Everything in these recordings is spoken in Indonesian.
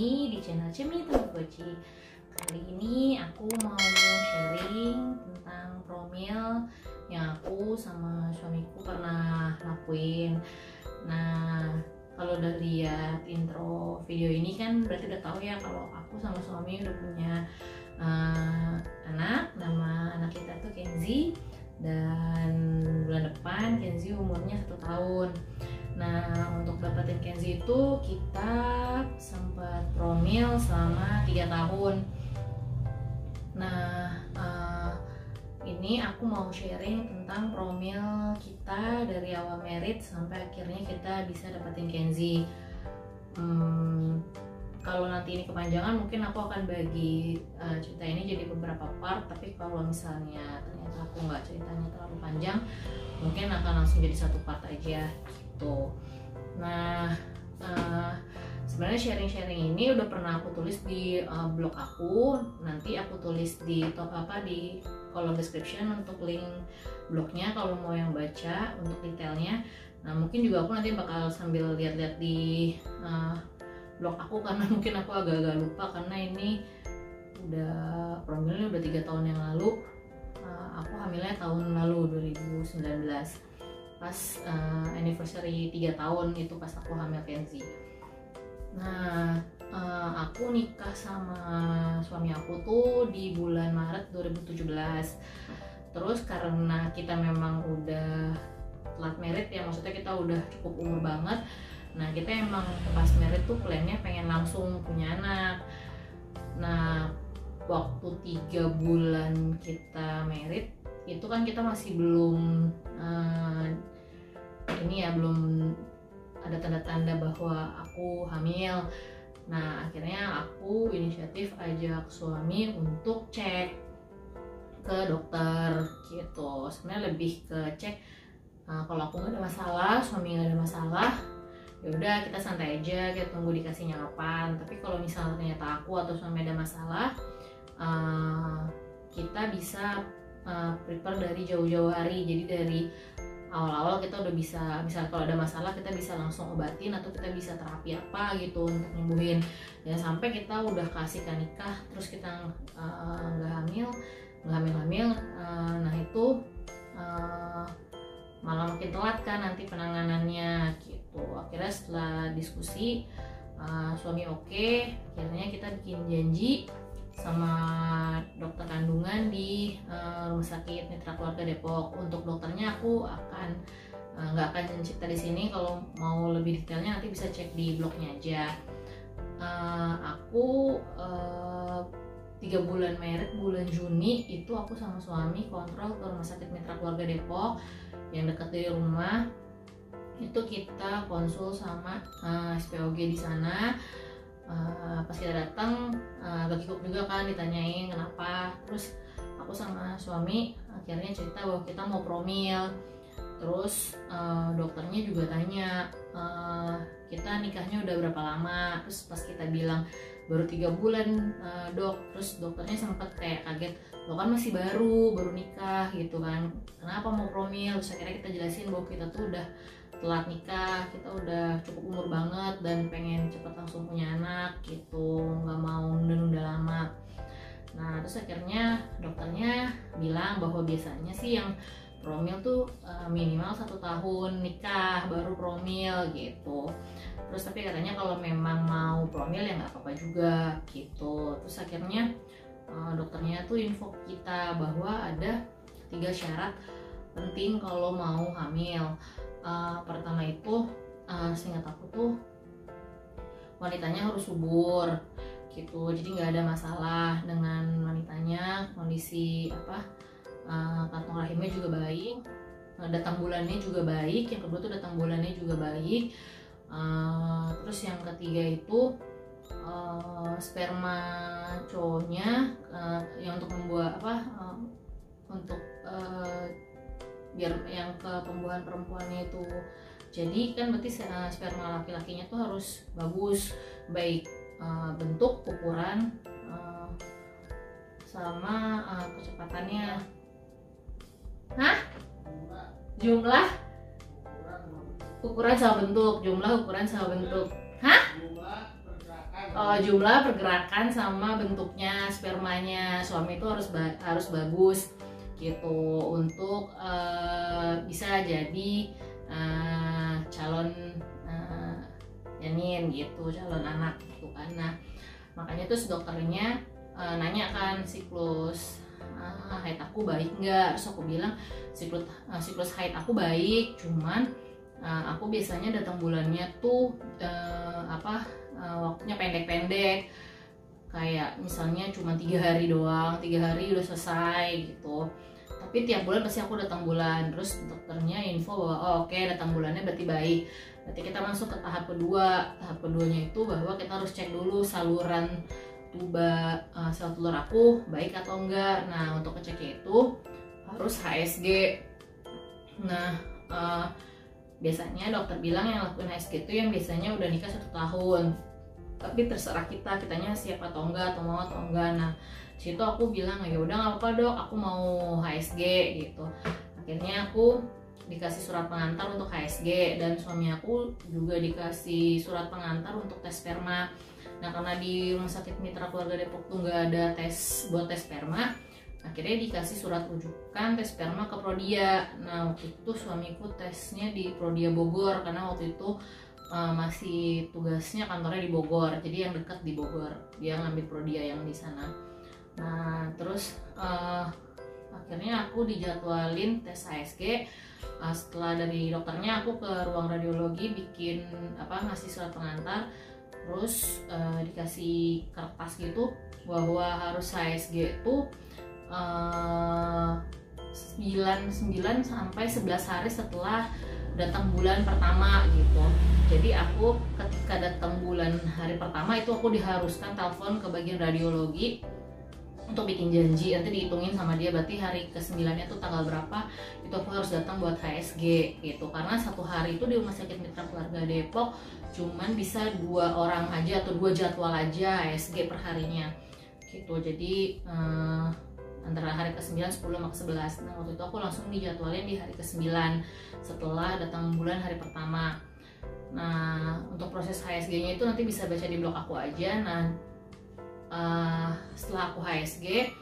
lagi di channel Cemi Tamagotchi. Kali ini aku mau sharing tentang promil yang aku sama suamiku pernah lakuin. Nah, kalau udah lihat intro video ini kan berarti udah tahu ya kalau aku sama suami udah punya anak. Nama anak kita tuh Kenzi, dan bulan depan Kenzi umurnya 1 tahun. Nah, untuk dapetin Kenzi itu kita sempat promil selama 3 tahun. Nah, ini aku mau sharing tentang promil kita dari awal merit sampai akhirnya kita bisa dapetin Kenzi. Kalau nanti ini kepanjangan mungkin aku akan bagi cerita ini jadi beberapa part, tapi kalau misalnya ternyata aku nggak ceritanya terlalu panjang, mungkin akan langsung jadi 1 part aja gitu. Nah, sebenarnya sharing-sharing ini udah pernah aku tulis di blog aku. Nanti aku tulis di di kolom description untuk link blognya kalau mau yang baca untuk detailnya. Nah, mungkin juga aku nanti bakal sambil lihat-lihat di blog aku karena mungkin aku agak-agak lupa karena ini udah promilnya udah 3 tahun yang lalu. Aku hamilnya tahun lalu 2019 pas anniversary 3 tahun itu pas aku hamil Kenzi. Nah, aku nikah sama suami aku tuh di bulan Maret 2017. Terus karena kita memang udah telat merit ya, maksudnya kita udah cukup umur banget. Nah, kita emang pas merit tuh plannya pengen langsung punya anak. Nah, waktu 3 bulan kita merit itu kan kita masih belum belum ada tanda-tanda bahwa aku hamil. Nah, akhirnya aku inisiatif ajak suami untuk cek ke dokter gitu. Sebenarnya lebih ke cek kalau aku nggak ada masalah, suami nggak ada masalah, ya udah kita santai aja, kita tunggu dikasihnya kapan. Tapi kalau misalnya ternyata aku atau suami ada masalah, kita bisa prepare dari jauh-jauh hari. Jadi dari awal-awal kita udah bisa, misal kalau ada masalah kita bisa langsung obatin atau kita bisa terapi apa gitu untuk nyembuhin. Jangan sampai kita udah kasihkan nikah terus kita nggak hamil. Nah itu malah makin telat kan nanti penanganannya gitu. Akhirnya setelah diskusi suami oke, akhirnya kita bikin janji sama dokter kandungan di Rumah Sakit Mitra Keluarga Depok. Untuk dokternya aku nggak akan cerita di sini. Kalau mau lebih detailnya nanti bisa cek di blognya aja. Aku 3 bulan merit, bulan Juni itu aku sama suami kontrol ke Rumah Sakit Mitra Keluarga Depok yang dekat dari rumah. Itu kita konsul sama SPOG di sana. Pas kita datang agak kikuk juga kan ditanyain kenapa. Terus aku sama suami akhirnya cerita bahwa kita mau promil. Terus dokternya juga tanya kita nikahnya udah berapa lama. Terus pas kita bilang baru 3 bulan dok, terus dokternya sempat kayak kaget, lo kan masih baru nikah gitu kan, kenapa mau promil. Terus akhirnya kita jelasin bahwa kita tuh udah telat nikah, kita udah cukup umur banget dan pengen cepet langsung punya anak gitu, nggak mau nunda-nunda lama. Nah, terus akhirnya dokternya bilang bahwa biasanya sih yang promil tuh minimal 1 tahun nikah baru promil gitu. Terus tapi katanya kalau memang mau promil ya nggak apa-apa juga gitu. Terus akhirnya dokternya tuh info kita bahwa ada 3 syarat penting kalau mau hamil. Pertama itu seingat aku tuh wanitanya harus subur gitu, jadi nggak ada masalah dengan wanitanya, kondisi kantong rahimnya juga baik, datang bulannya juga baik. Yang kedua tuh datang bulannya juga baik. Terus yang ketiga itu sperma cowoknya yang untuk membuat untuk biar yang ke pembuahan perempuannya itu jadi kan berarti sperma laki-lakinya tuh harus bagus, baik bentuk, ukuran, sama kecepatannya. Jumlah, ukuran sama bentuk, jumlah, ukuran sama bentuk. jumlah pergerakan sama bentuknya spermanya suami itu harus bagus gitu untuk bisa jadi calon janin gitu, calon anak gitu kan. Nah makanya terus dokternya nanya kan siklus haid aku baik nggak, terus aku bilang siklus haid aku baik, cuman aku biasanya datang bulannya tuh waktunya pendek-pendek, kayak misalnya cuma 3 hari doang, 3 hari udah selesai gitu. Tapi tiap bulan pasti aku datang bulan. Terus dokternya info bahwa oke, datang bulannya berarti baik. Berarti kita masuk ke tahap kedua. Tahap keduanya itu bahwa kita harus cek dulu saluran tuba sel telur aku baik atau enggak. Nah untuk ngeceknya itu harus HSG. Nah biasanya dokter bilang yang lakuin HSG itu yang biasanya udah nikah 1 tahun. Tapi terserah kitanya siap atau enggak, atau mau atau enggak. Nah situ aku bilang ya udah nggak apa-apa dok, aku mau HSG gitu. Akhirnya aku dikasih surat pengantar untuk HSG, dan suami aku juga dikasih surat pengantar untuk tes sperma. Nah karena di Rumah Sakit Mitra Keluarga Depok tuh nggak ada tes buat tes sperma, akhirnya dikasih surat rujukan tes sperma ke Prodia. Nah waktu itu suamiku tesnya di Prodia Bogor, karena waktu itu masih tugasnya kantornya di Bogor, jadi yang dekat di Bogor, dia ngambil Prodia yang di sana. Nah terus akhirnya aku dijadwalin tes HSG. Setelah dari dokternya aku ke ruang radiologi bikin ngasih surat pengantar, terus dikasih kertas gitu bahwa harus HSG itu 9 sampai 11 hari setelah datang bulan pertama gitu. Jadi aku ketika datang bulan hari pertama itu aku diharuskan telepon ke bagian radiologi untuk bikin janji, nanti dihitungin sama dia berarti hari ke-9-nya tuh tanggal berapa itu aku harus datang buat HSG gitu. Karena 1 hari itu di Rumah Sakit Mitra Keluarga Depok cuman bisa 2 orang aja atau 2 jadwal aja HSG per harinya gitu. Jadi antara hari ke-9, 10 sama ke-11. Nah waktu itu aku langsung dijadwalin di hari ke-9 setelah datang bulan hari pertama. Nah untuk proses HSG-nya itu nanti bisa baca di blog aku aja. Nah setelah aku HSG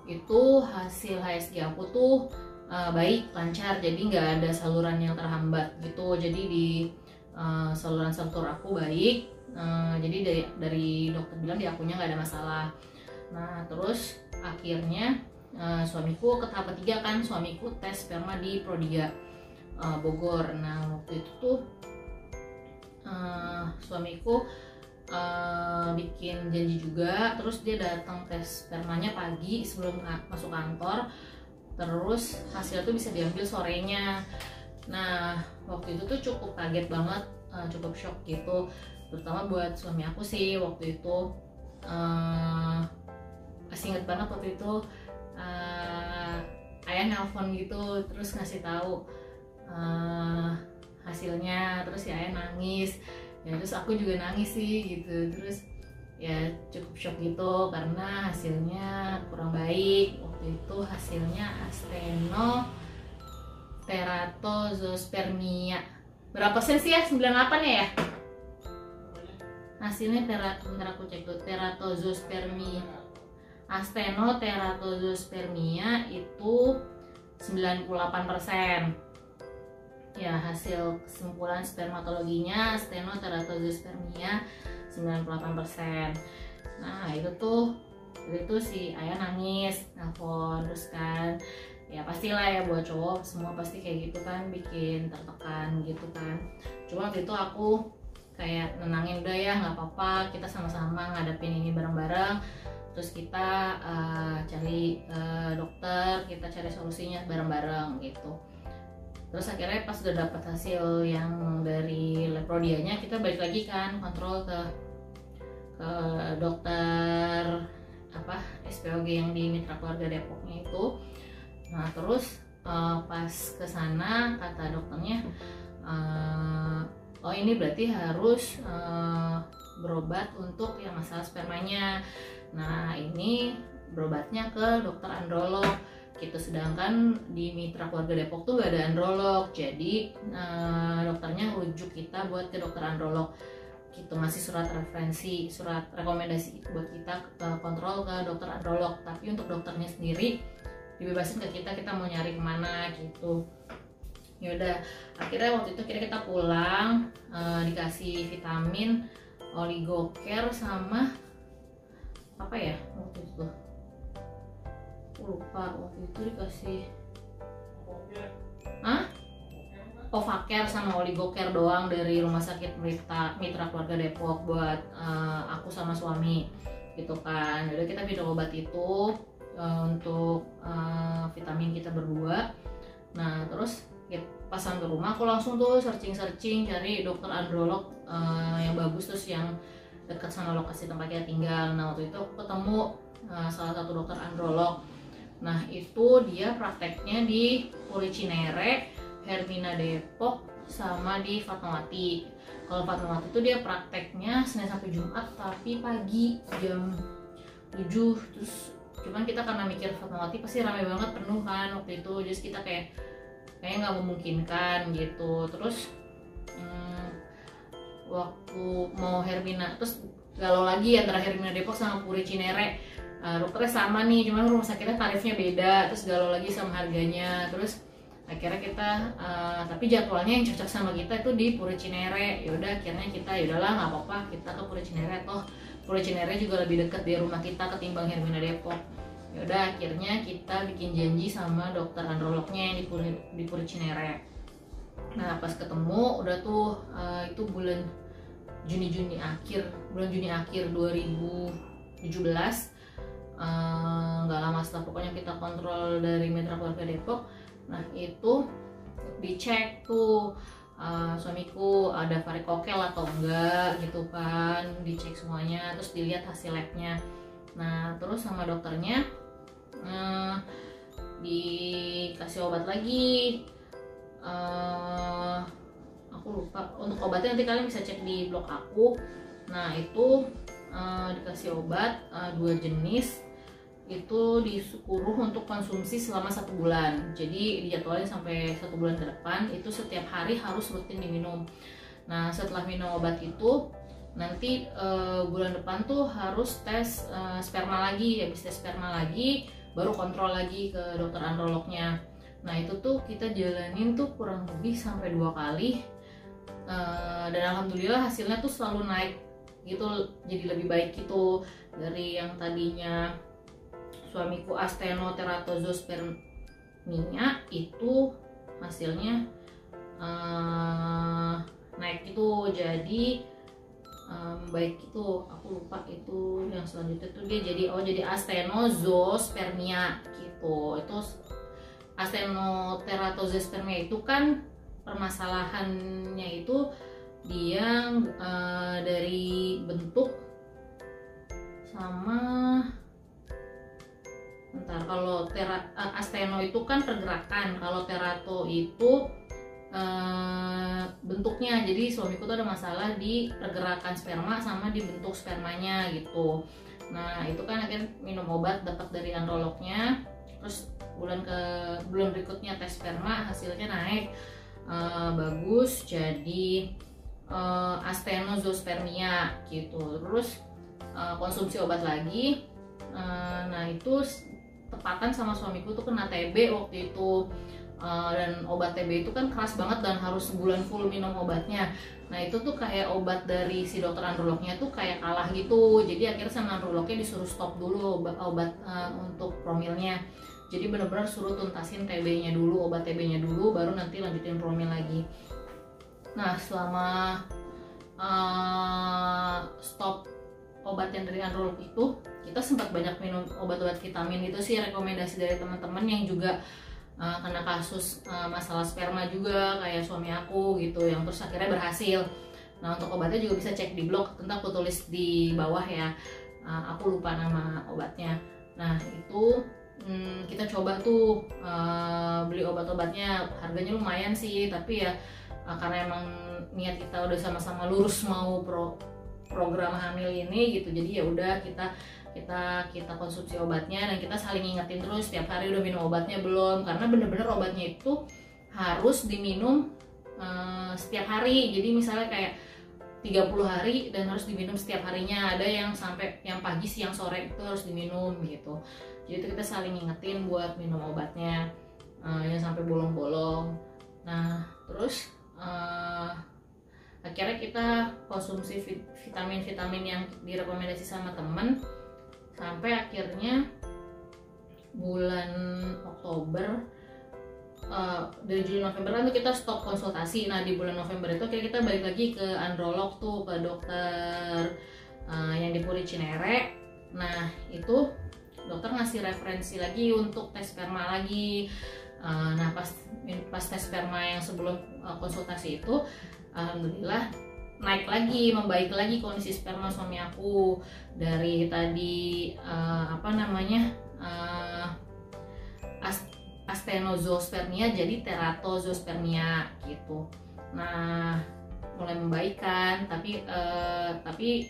itu hasil HSG aku tuh baik, lancar, jadi nggak ada saluran yang terhambat gitu. Jadi di saluran sel telur aku baik, jadi dari dokter bilang di akunya nggak ada masalah. Nah terus akhirnya suamiku ke tahap ketiga kan, suamiku tes sperma di Prodia Bogor. Nah waktu itu tuh suamiku bikin janji juga, terus dia datang tes spermanya pagi sebelum masuk kantor, terus hasil tuh bisa diambil sorenya. Nah waktu itu tuh cukup kaget banget, cukup shock gitu, terutama buat suami aku sih. Waktu itu masih inget banget waktu itu ayah nelpon gitu terus ngasih tahu hasilnya, terus ya ayah nangis ya, terus aku juga nangis sih gitu. Terus ya cukup shock gitu karena hasilnya kurang baik. Waktu itu hasilnya Astenoteratozospermia. Berapa persen sih ya? 98 ya? Hasilnya bentar aku cek tuh, teratozospermia. Astenoteratozospermia itu 98%. Ya hasil kesimpulan spermatologinya Astenoteratozospermia 98%. Nah itu si ayah nangis, nelfon terus kan, ya pastilah ya buat cowok semua pasti kayak gitu kan, bikin tertekan gitu kan. Cuma waktu itu aku kayak nenangin, udah ya nggak apa-apa, kita sama-sama ngadepin ini bareng-bareng. Terus kita cari dokter, kita cari solusinya bareng-bareng gitu. Terus akhirnya pas udah dapat hasil yang dari lab Prodianya, kita balik lagi kan kontrol ke dokter SPOG yang di Mitra Keluarga Depoknya itu. Nah terus pas kesana kata dokternya, oh ini berarti harus berobat untuk yang masalah spermanya. Nah ini berobatnya ke dokter androlog gitu, sedangkan di Mitra Keluarga Depok tuh gak ada androlog, jadi dokternya ngerujuk kita buat ke dokter androlog gitu, ngasih surat referensi, surat rekomendasi buat kita kontrol ke dokter androlog. Tapi untuk dokternya sendiri dibebasin ke kita mau nyari kemana gitu. Ya udah, akhirnya waktu itu kita pulang, dikasih vitamin, oligocare sama apa ya waktu itu, lupa. Waktu itu dikasih Ovacare sama oligocare doang dari Rumah Sakit Mitra Keluarga Depok buat aku sama suami gitu kan. Jadi kita minum obat itu untuk vitamin kita berdua. Nah terus pas sampai rumah aku langsung tuh searching cari dokter androlog yang bagus, terus yang dekat sama lokasi tempat kita tinggal. Nah waktu itu aku ketemu salah satu dokter androlog. Nah itu dia prakteknya di Puri Cinere, Hermina Depok, sama di Fatmawati. Kalau Fatmawati itu dia prakteknya Senin sampai Jumat tapi pagi jam 7. Terus cuman kita karena mikir Fatmawati pasti ramai banget, penuh kan waktu itu, jadi kita kayaknya nggak memungkinkan gitu. Terus waktu mau Hermina, terus galau lagi antara Hermina Depok sama Puri Cinere. Dokternya sama nih, cuman rumah sakitnya tarifnya beda, terus galau lagi sama harganya. Terus akhirnya kita tapi jadwalnya yang cocok sama kita itu di Puri Cinere. Yaudah akhirnya kita yaudahlah nggak apa-apa, kita ke Puri Cinere, toh Puri Cinere juga lebih dekat dari rumah kita ketimbang Hermina Depok. Yaudah akhirnya kita bikin janji sama dokter androlognya yang di Puri Cinere. Nah pas ketemu udah tuh itu bulan Juni akhir 2017, nggak lama setelah pokoknya kita kontrol dari Mitra Keluarga Depok. Nah itu dicek tuh suamiku ada varikokel atau enggak gitu kan, dicek semuanya, terus dilihat hasil labnya. Nah terus sama dokternya dikasih obat lagi. Aku lupa untuk obatnya, nanti kalian bisa cek di blog aku. Nah itu dikasih obat 2 jenis, itu disuruh untuk konsumsi selama 1 bulan. Jadi dijadwalin sampai 1 bulan ke depan itu setiap hari harus rutin diminum. Nah setelah minum obat itu nanti bulan depan tuh harus tes sperma lagi. Habis tes sperma lagi baru kontrol lagi ke dokter androlognya. Nah itu tuh kita jalanin tuh kurang lebih sampai 2 kali, dan alhamdulillah hasilnya tuh selalu naik gitu, jadi lebih baik gitu. Dari yang tadinya suamiku astenoteratozospermia itu hasilnya naik gitu, jadi baik itu. Aku lupa itu yang selanjutnya tuh dia jadi astenozospermia gitu. Itu astenoteratozospermia itu kan permasalahannya itu dia dari bentuk sama kalau asteno itu kan pergerakan, kalau terato itu bentuknya. Jadi suamiku tuh ada masalah di pergerakan sperma sama di bentuk spermanya gitu. Nah itu kan akhirnya minum obat dapat dari androlognya, terus bulan berikutnya tes sperma hasilnya naik bagus, jadi astenozospermia gitu. Terus konsumsi obat lagi. Nah itu tepatan sama suamiku tuh kena TB waktu itu, dan obat TB itu kan keras banget dan harus sebulan full minum obatnya. Nah itu tuh kayak obat dari si dokter androlognya tuh kayak kalah gitu, jadi akhirnya sama androlognya disuruh stop dulu obat untuk promilnya. Jadi benar-benar suruh tuntasin TB-nya dulu, obat TB-nya dulu, baru nanti lanjutin promil lagi. Nah selama stop obat yang dari androlog itu, kita sempat banyak minum obat-obat vitamin. Itu sih rekomendasi dari teman-teman yang juga kena kasus masalah sperma juga kayak suami aku gitu, yang terus akhirnya berhasil. Nah untuk obatnya juga bisa cek di blog, tentu aku tulis di bawah ya, aku lupa nama obatnya. Nah itu kita coba tuh beli obat-obatnya, harganya lumayan sih, tapi ya karena emang niat kita udah sama-sama lurus mau program hamil ini gitu, jadi ya udah kita konsumsi obatnya dan kita saling ingetin terus setiap hari udah minum obatnya belum, karena bener-bener obatnya itu harus diminum setiap hari. Jadi misalnya kayak 30 hari dan harus diminum setiap harinya. Ada yang sampai yang pagi, siang, sore itu harus diminum gitu. Jadi itu kita saling ngingetin buat minum obatnya, yang sampai bolong-bolong. Nah terus akhirnya kita konsumsi vitamin-vitamin yang direkomendasi sama temen, sampai akhirnya bulan Oktober, dari Juli November kan tuh kita stop konsultasi. Nah di bulan November itu kayak kita balik lagi ke androlog tuh, ke dokter yang di Puri Cinere. Nah itu dokter ngasih referensi lagi untuk tes sperma lagi. Nah pas tes sperma yang sebelum konsultasi itu, alhamdulillah naik lagi, membaik lagi kondisi sperma suami aku. Dari tadi astenozospermia jadi teratozospermia gitu. Nah mulai membaikkan, tapi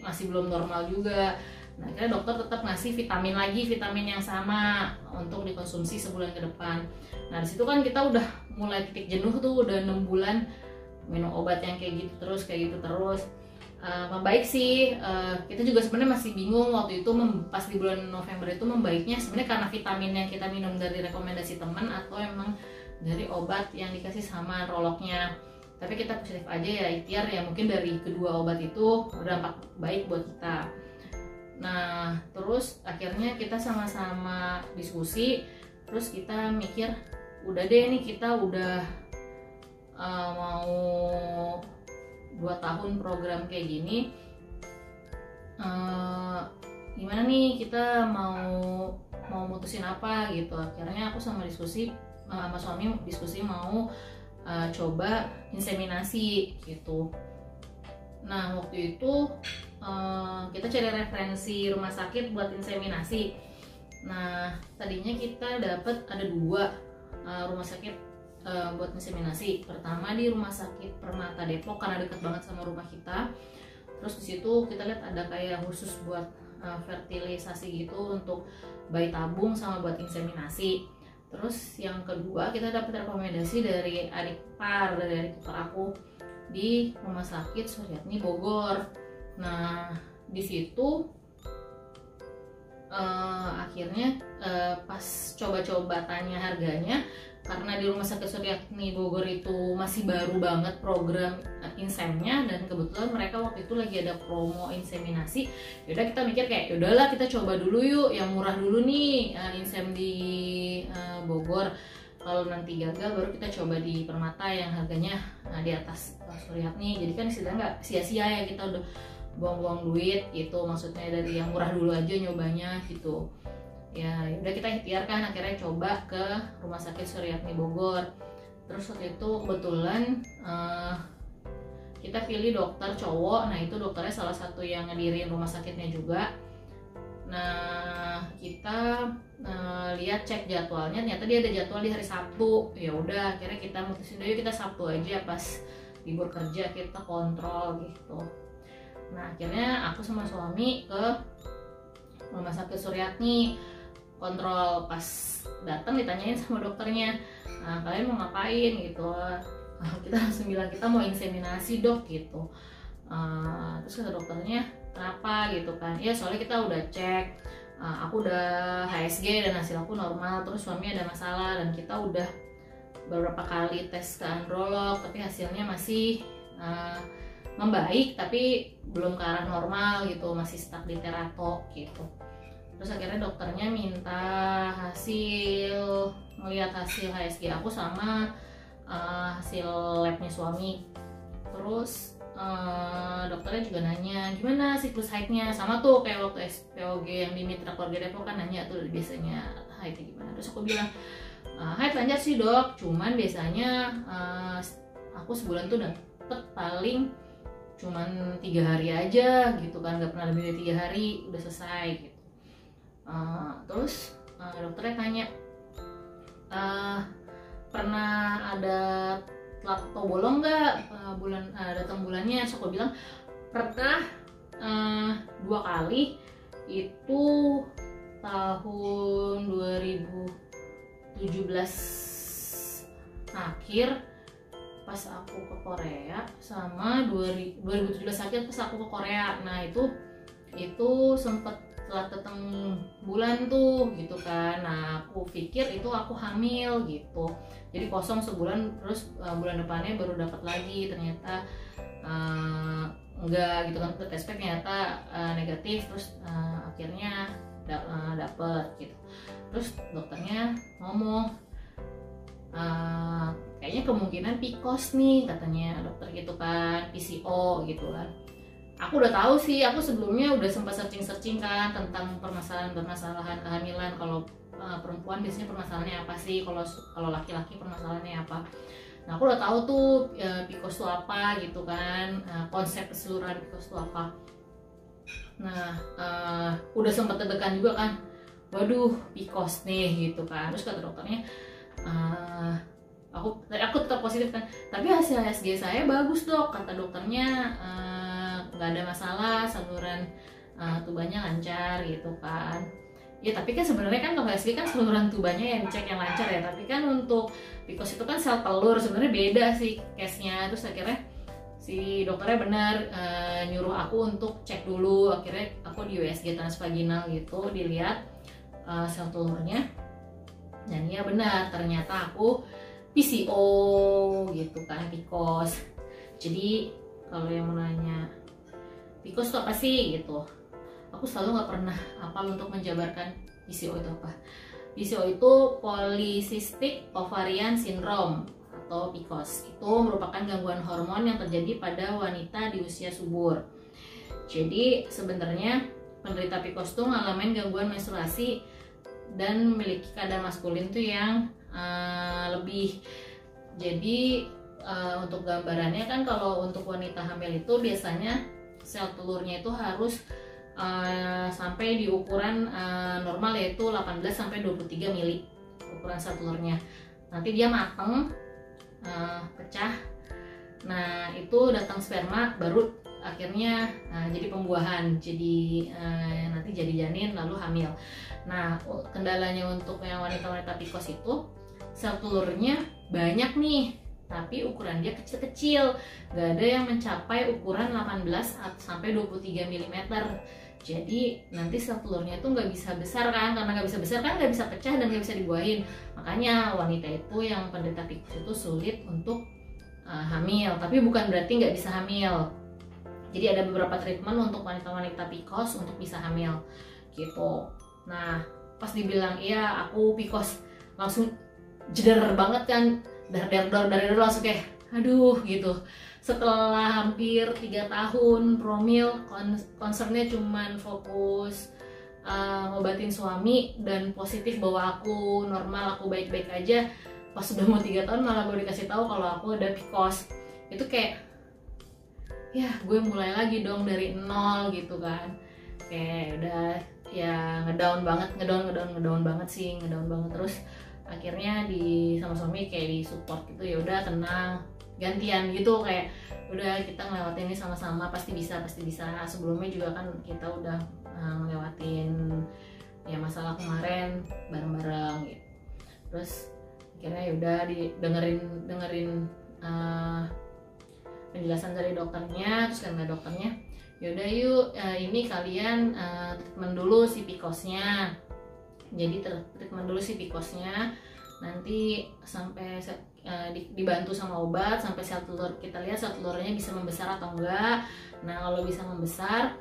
masih belum normal juga. Nah akhirnya dokter tetap ngasih vitamin yang sama untuk dikonsumsi sebulan ke depan. Nah disitu kan kita udah mulai titik jenuh tuh, udah 6 bulan minum obat yang kayak gitu terus. Membaik sih, kita juga sebenarnya masih bingung waktu itu pas di bulan November itu membaiknya sebenarnya karena vitamin yang kita minum dari rekomendasi teman atau emang dari obat yang dikasih sama androlognya. Tapi kita positif aja ya, ikhtiar ya, mungkin dari kedua obat itu berdampak baik buat kita. Nah terus akhirnya kita sama-sama diskusi, terus kita mikir udah deh nih, kita udah mau 2 tahun program kayak gini, gimana nih kita mau mutusin apa gitu. Akhirnya aku sama suami diskusi mau coba inseminasi gitu. Nah waktu itu kita cari referensi rumah sakit buat inseminasi. Nah tadinya kita dapat ada 2 rumah sakit buat inseminasi. Pertama di Rumah Sakit Permata Depok karena dekat banget sama rumah kita. Terus di situ kita lihat ada kayak khusus buat fertilisasi gitu, untuk bayi tabung sama buat inseminasi. Terus yang kedua kita dapat rekomendasi dari adik ipar aku di Rumah Sakit Suryatni Bogor. Nah di situ akhirnya pas coba-coba tanya harganya, karena di Rumah Sakit Suryatni Bogor itu masih baru banget program insemnya, dan kebetulan mereka waktu itu lagi ada promo inseminasi. Yaudah kita mikir kayak yaudahlah kita coba dulu yuk yang murah dulu nih, insem di Bogor. Kalau nanti gagal baru kita coba di Permata yang harganya di atas Suryatni. Jadi kan istilahnya nggak sia-sia ya, kita udah buang-buang duit gitu, maksudnya dari yang murah dulu aja nyobanya gitu. Ya udah kita ikhtiarkan, akhirnya coba ke Rumah Sakit Suryatni Bogor. Terus waktu itu kebetulan kita pilih dokter cowok. Nah itu dokternya salah satu yang ngedirin rumah sakitnya juga. Nah kita lihat cek jadwalnya, ternyata dia ada jadwal di hari Sabtu. Ya udah akhirnya kita mutusin yuk kita Sabtu aja pas libur kerja kita kontrol gitu. Nah akhirnya aku sama suami ke Rumah Sakit Suryatni kontrol. Pas datang ditanyain sama dokternya, nah, kalian mau ngapain gitu. Kita langsung bilang kita mau inseminasi dok gitu. Terus kata dokternya kenapa gitu kan, ya soalnya kita udah cek, aku udah HSG dan hasil aku normal, terus suami ada masalah, dan kita udah beberapa kali tes ke androlog tapi hasilnya masih membaik tapi belum ke arah normal gitu, masih stuck di terato gitu. Terus akhirnya dokternya minta ngelihat hasil HSG aku sama hasil labnya suami. Terus dokternya juga nanya gimana siklus haidnya, sama tuh kayak waktu SPOG yang di Mitra Keluarga Depok kan nanya tuh biasanya haidnya gimana. Terus aku bilang haid lancar sih dok, cuman biasanya aku sebulan tuh dapet paling cuman 3 hari aja gitu kan, gak pernah lebih dari 3 hari udah selesai gitu. Terus dokternya tanya pernah ada telat atau bolong nggak datang bulannya. So aku bilang pernah 2 kali, itu tahun 2017 akhir pas aku ke Korea sama 2017 akhir pas aku ke Korea. Nah itu sempet telat datang bulan tuh gitu kan. Nah aku pikir itu aku hamil gitu, jadi kosong sebulan, terus bulan depannya baru dapat lagi, ternyata enggak gitu kan. Tes pack ternyata negatif, terus akhirnya dapet gitu. Terus dokternya ngomong kayaknya kemungkinan PCOS nih katanya dokter gitu kan, PCO gitu kan. Aku udah tahu sih, aku sebelumnya udah sempat searching kan tentang permasalahan kehamilan. Kalau perempuan biasanya permasalahannya apa sih, kalau laki-laki permasalahannya apa. Nah aku udah tahu tuh PCOS itu apa gitu kan, konsep keseluruhan PCOS itu apa. Nah udah sempat deg-degan juga kan, waduh PCOS nih gitu kan. Terus kata dokternya aku tetap positif kan, tapi hasil HSG saya bagus dok, kata dokternya. Nggak ada masalah, saluran tubanya lancar gitu kan. Ya tapi kan sebenarnya kan kalau HSG kan saluran tubanya yang dicek yang lancar ya, tapi kan untuk PCOS itu kan sel telur, sebenarnya beda sih case-nya. Terus akhirnya si dokternya benar nyuruh aku untuk cek dulu. Akhirnya aku di USG transvaginal gitu, dilihat sel telurnya, dan ya benar ternyata aku PCO gitu kan, PCOS. Jadi kalau yang mau nanya PCOS itu apa sih gitu, aku selalu nggak pernah hafal untuk menjabarkan PCO itu apa. PCO itu Polycystic Ovarian Syndrome atau PCOS. Itu merupakan gangguan hormon yang terjadi pada wanita di usia subur. Jadi sebenarnya penderita PCOS itu ngalamin gangguan menstruasi dan memiliki kadar maskulin tuh yang lebih. Jadi untuk gambarannya kan, kalau untuk wanita hamil itu biasanya sel telurnya itu harus sampai di ukuran normal, yaitu 18 sampai 23 mili ukuran sel telurnya. Nanti dia mateng, pecah. Nah itu datang sperma, baru akhirnya jadi pembuahan, jadi nanti jadi janin lalu hamil. Nah kendalanya untuk yang wanita-wanita PCOS itu sel telurnya banyak nih, tapi ukuran dia kecil-kecil, nggak ada yang mencapai ukuran 18 sampai 23 mm. Jadi nanti sel telurnya itu nggak bisa besar kan, karena nggak bisa besar kan nggak bisa pecah dan nggak bisa dibuahin. Makanya wanita itu yang penderita PCOS itu sulit untuk hamil, tapi bukan berarti nggak bisa hamil. Jadi ada beberapa treatment untuk wanita-wanita PCOS untuk bisa hamil gitu. Nah pas dibilang iya aku PCOS, langsung jeder banget kan, dari langsung kayak aduh gitu. Setelah hampir 3 tahun promil, concernnya cuman fokus ngobatin suami dan positif bahwa aku normal, aku baik-baik aja. Pas sudah mau 3 tahun malah baru dikasih tahu kalau aku ada PCOS. Itu kayak ya gue mulai lagi dong dari nol gitu kan. Kayak udah ya ngedown banget terus. Akhirnya sama suami kayak di support gitu, ya udah tenang, gantian gitu, kayak udah kita ngelewatin ini sama-sama, pasti bisa. Sebelumnya juga kan kita udah ngelewatin ya masalah kemarin bareng-bareng gitu. Terus akhirnya ya udah dengerin penjelasan dari dokternya. Terus kata dokternya yaudah yuk ini kalian treatment dulu si PCOS-nya. Jadi treatment dulu si PCOS-nya, nanti sampai dibantu sama obat sampai sel telur, kita lihat sel telurnya bisa membesar atau enggak. Nah kalau bisa membesar,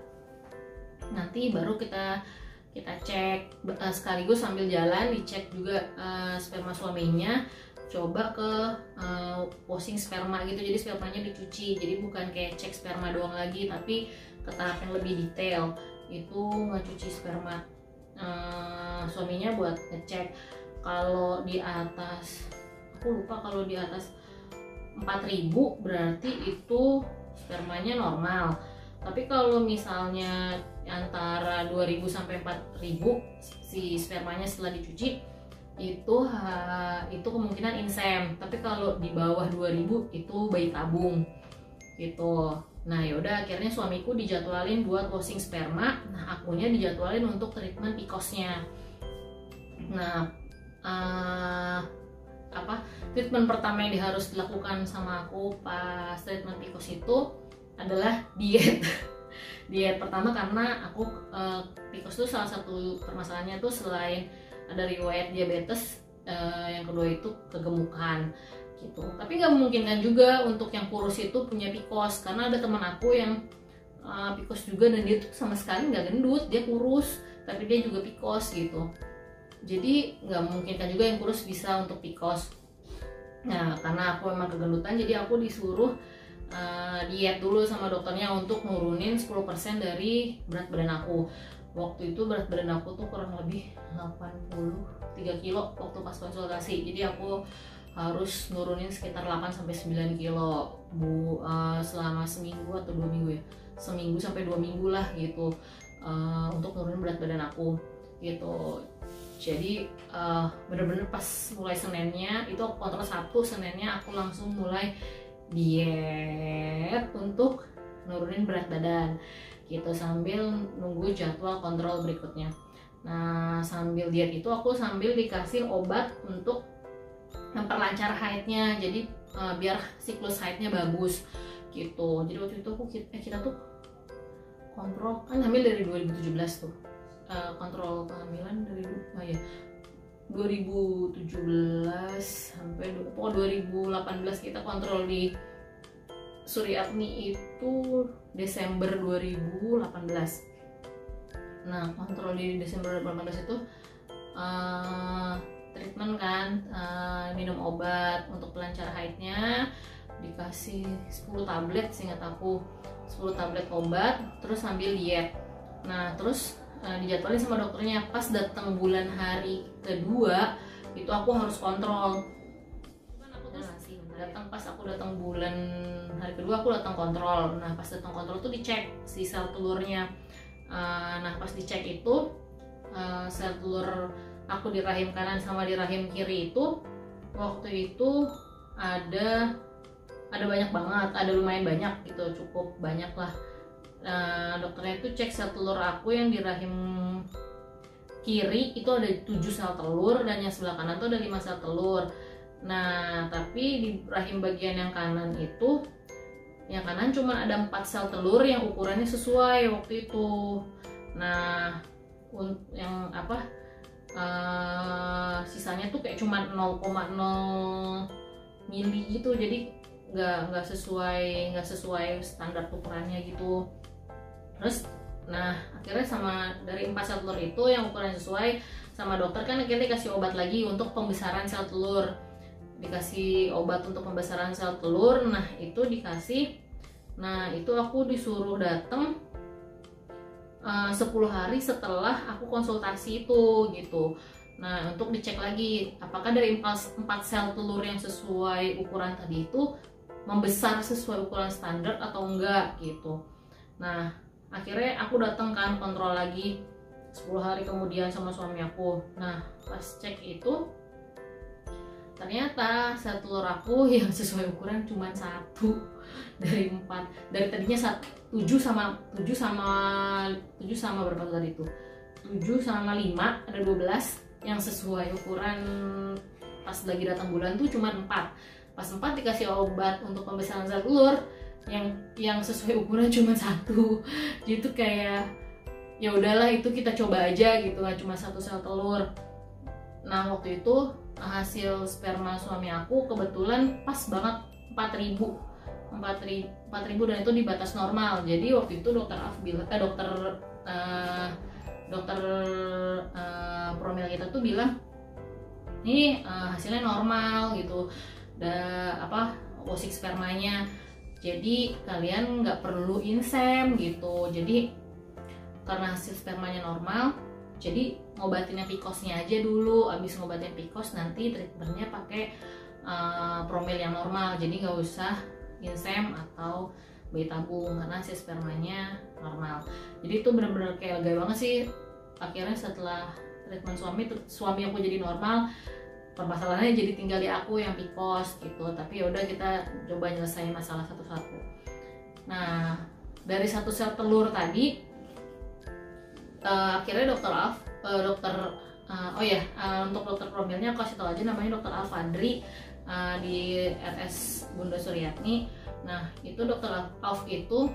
nanti baru kita cek sekaligus sambil jalan dicek juga sperma suaminya, coba ke washing sperma gitu. Jadi spermanya dicuci, jadi bukan kayak cek sperma doang lagi, tapi ke tahap yang lebih detail, itu ngecuci sperma suaminya buat ngecek. Kalau di atas, aku lupa, kalau di atas 4000 berarti itu spermanya normal. Tapi kalau misalnya antara 2000 sampai 4000 si spermanya setelah dicuci itu kemungkinan insem. Tapi kalau di bawah 2000 itu bayi tabung gitu. Nah yaudah akhirnya suamiku dijadwalin buat washing sperma. Nah akunya dijadwalin untuk treatment PCOS-nya. Nah treatment pertama yang harus dilakukan sama aku pas treatment PCOS itu adalah diet. Diet pertama karena aku PCOS itu salah satu permasalahannya tuh selain ada riwayat diabetes, yang kedua itu kegemukan gitu. Tapi nggak memungkinkan juga untuk yang kurus itu punya PCOS, karena ada teman aku yang PCOS juga dan dia tuh sama sekali nggak gendut, dia kurus tapi dia juga PCOS gitu. Jadi nggak memungkinkan juga yang kurus bisa untuk PCOS. Nah, karena aku emang kegendutan, jadi aku disuruh diet dulu sama dokternya untuk nurunin 10% dari berat badan aku. Waktu itu berat badan aku tuh kurang lebih 83 kilo waktu pas konsultasi. Jadi aku harus nurunin sekitar 8-9 kilo selama seminggu atau 2 minggu ya. Seminggu sampai 2 minggu lah gitu, untuk nurunin berat badan aku gitu. Jadi bener-bener pas mulai Seninnya itu aku kontrol Sabtu, Seninnya aku langsung mulai diet untuk nurunin berat badan gitu sambil nunggu jadwal kontrol berikutnya. Nah, sambil diet itu aku sambil dikasih obat untuk memperlancar haidnya, jadi biar siklus haidnya bagus gitu. Jadi waktu itu kita tuh kontrol kan hamil dari 2017 tuh. Kontrol kehamilan dari 2017 sampai 2018 kita kontrol di Suryatni itu Desember 2018. Nah, kontrol di Desember 2018 itu treatment kan, minum obat untuk pelancar haidnya, dikasih 10 tablet seingat aku, 10 tablet obat, terus sambil diet. Nah, terus dijadwalin sama dokternya pas datang bulan hari kedua itu aku harus kontrol. Kan aku tuh datang bulan hari kedua aku datang kontrol. Nah, pas datang kontrol tuh dicek si sel telurnya. Nah, pas dicek itu sel telur aku di rahim kanan sama di rahim kiri itu waktu itu ada banyak banget, ada lumayan banyak gitu, cukup banyak lah. Dokternya itu cek sel telur aku yang di rahim kiri itu ada 7 sel telur dan yang sebelah kanan tuh ada 5 sel telur. Nah, tapi di rahim bagian yang kanan itu, yang kanan cuma ada 4 sel telur yang ukurannya sesuai waktu itu. Nah, yang sisanya tuh kayak cuma 0,0 mili gitu, jadi nggak sesuai standar ukurannya gitu. Terus nah akhirnya dari 4 sel telur itu yang ukurannya sesuai sama dokter kan akhirnya dikasih obat lagi untuk pembesaran sel telur, dikasih obat untuk pembesaran sel telur. Nah itu aku disuruh datang 10 hari setelah aku konsultasi itu gitu. Nah, untuk dicek lagi apakah dari 4 sel telur yang sesuai ukuran tadi itu membesar sesuai ukuran standar atau enggak gitu. Nah, akhirnya aku datang kan kontrol lagi 10 hari kemudian sama suami aku. Nah, pas cek itu ternyata sel telur aku yang sesuai ukuran cuma 1 dari 4. Dari tadinya 7 sama berapa tadi itu? 7 sama 5 ada 12 yang sesuai ukuran pas lagi datang bulan tuh cuma 4. Pas 4 dikasih obat untuk pembesaran sel telur yang sesuai ukuran cuma 1. Jadi tuh kayak ya udahlah itu kita coba aja gitu, nggak cuma 1 sel telur. Nah, waktu itu hasil sperma suami aku kebetulan pas banget 4.000 dan itu di batas normal. Jadi waktu itu dokter promil kita tuh bilang ini hasilnya normal gitu, wosik spermanya, jadi kalian nggak perlu insem gitu. Jadi karena hasil spermanya normal, jadi ngobatinnya PCOS-nya aja dulu. Abis ngobatin PCOS nanti treatmentnya pakai promil yang normal, jadi nggak usah insem atau bayi tabung karena hasil spermanya normal. Jadi itu bener-bener kayak lega banget sih. Akhirnya setelah treatment suami aku jadi normal, permasalahannya jadi tinggal di aku yang PCOS gitu. Tapi yaudah kita coba nyelesain masalah satu-satu. Nah, dari 1 sel telur tadi akhirnya untuk dokter promilnya aku kasih tau aja namanya dokter Alfadri. di RS Bunda Suryatni. Nah itu dokter Alf itu